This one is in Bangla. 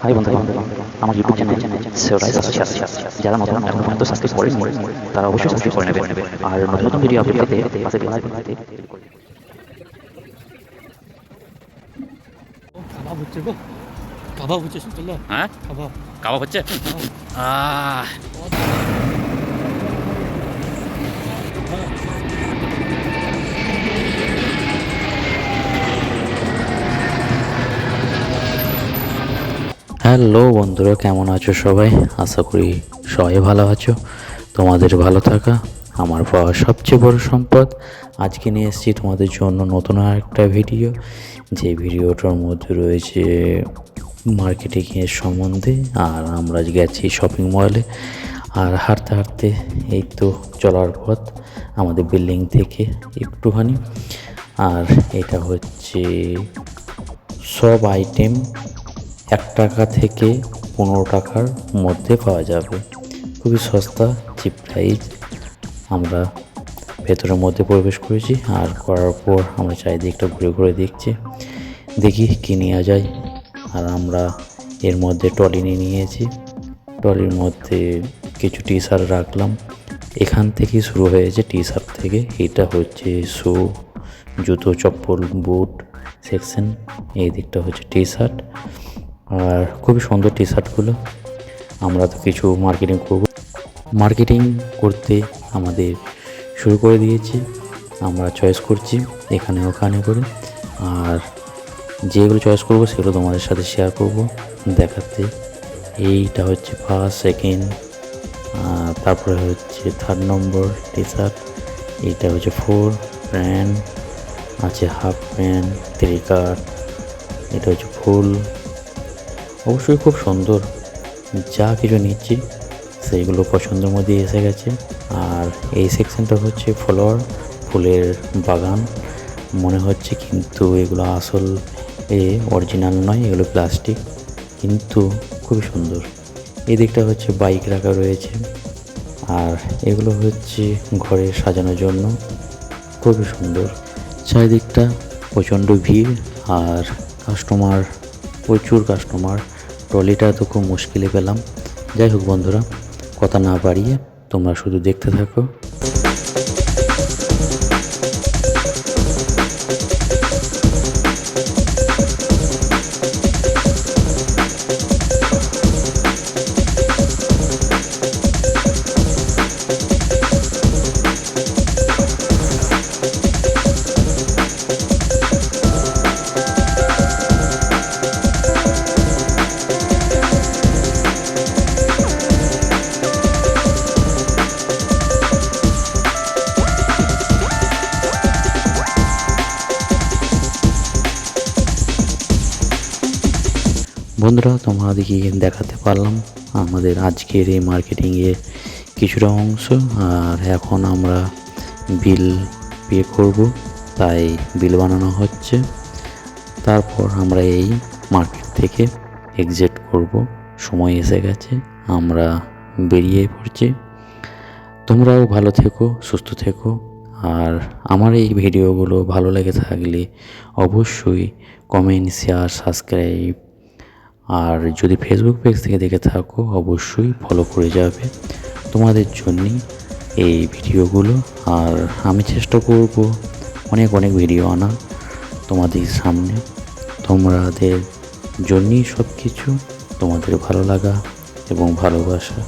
হাই বন্ধুরা, আমার ইউটিউব চ্যানেল সেওরাইজ আসছে। যারা নতুন এখনো পর্যন্ত সাবস্ক্রাইব করেনি তারা অবশ্যই সাবস্ক্রাইব করে নেবেন। আর নতুন নতুন ভিডিও আপডেট পেতে পাশে বেল আইকন ক্লিক করে দিন। কাবাব হচ্ছে গো, কাবাব হচ্ছে শুনছিলো? হ্যাঁ, কাবাব কাবাব হচ্ছে। আহ হ্যালো বন্ধুরা, কেমন আছো সবাই? আশা করি সবাই ভালো আছো। তোমাদের ভালো থাকা আমার পাওয়া সবচেয়ে বড় সম্পদ। আজকে নিয়ে এসেছি তোমাদের জন্য নতুন আরেকটা ভিডিও, যে ভিডিওটার মধ্যে রয়েছে মার্কেটিংয়ের সম্বন্ধে। আর আমরা গেছি শপিং মলে, আর হাঁটতে হাঁটতে এই তো চলার পথ আমাদের বিল্ডিং থেকে একটুখানি। আর এটা হচ্ছে সব আইটেম 1 টাকা থেকে 15 টাকার মধ্যে পাওয়া যাবে, খুবই সস্তা, চিপ প্রাইস। আমরা ভেতরের মধ্যে প্রবেশ করেছি, আর করার পর আমরা চারিদিকটা ঘুরে ঘুরে দেখি কী নেওয়া যায়। আর আমরা এর মধ্যে ট্রলি নিয়েছি, ট্রলির মধ্যে কিছু টি শার্ট রাখলাম। এখান থেকেই শুরু হয়েছে টি শার্ট থেকে। এটা হচ্ছে শু, জুতো, চপ্পল, বুট সেকশন। এই দিকটা হচ্ছে টি শার্ট, আর খুবই সুন্দর টি শার্টগুলো। আমরা তো কিছু মার্কেটিং করতে আমাদের শুরু করে দিয়েছি। আমরা চয়েস করছি এখানে ওখানে করে, আর যেগুলো চয়েস করব সেগুলো তোমাদের সাথে শেয়ার করব, দেখাতে। এইটা হচ্ছে ফার্স্ট, সেকেন্ড, তারপরে হচ্ছে 3rd নম্বর টি শার্ট। এইটা হচ্ছে 4 প্যান্ট আছে, হাফ প্যান্ট, 3 কাট। এটা হচ্ছে ফুল, অবশ্যই খুব সুন্দর। যা কিছু নিচ্ছি সেইগুলো পছন্দের মধ্যে এসে গেছে। আর এই সেকশনটা হচ্ছে ফুলের বাগান মনে হচ্ছে, কিন্তু এগুলো আসল অরিজিনাল নয়, এগুলো প্লাস্টিক, কিন্তু খুবই সুন্দর। এই দিকটা হচ্ছে বাইক রাখা রয়েছে, আর এগুলো হচ্ছে ঘরে সাজানোর জন্য, খুবই সুন্দর। চারিদিকটা প্রচণ্ড ভিড়, আর প্রচুর কাস্টমার। ট্রলিটা তো খুব মুশকিলে পেলাম। যাই হোক বন্ধুরা, কথা না বাড়িয়ে তোমরা শুধু দেখতে থাকো। বন্ধুরা, তোমাদেরকে দেখাতে পারলাম আমাদের আজকের এই মার্কেটিংয়ের কিছুটা অংশ। আর এখন আমরা বিল পে করব, তাই বিল বানানো হচ্ছে। তারপর আমরা এই মার্কেট থেকে এক্সিট করব, সময় এসে গেছে, আমরা বেরিয়ে পড়ছি। তোমরাও ভালো থেকো, সুস্থ থেকো। আর আমার এই ভিডিওগুলো ভালো লেগে থাকলে অবশ্যই কমেন্ট, শেয়ার, সাবস্ক্রাইব। আর যদি ফেসবুক পেজ থেকে দেখে থাকো অবশ্যই ফলো করে যাবে, তোমাদের জন্যই এই ভিডিওগুলো। আর আমি চেষ্টা করব অনেক ভিডিও আনা তোমাদের সামনে, তোমাদের জন্যই সব কিছু, তোমাদের ভালো লাগা এবং ভালোবাসা।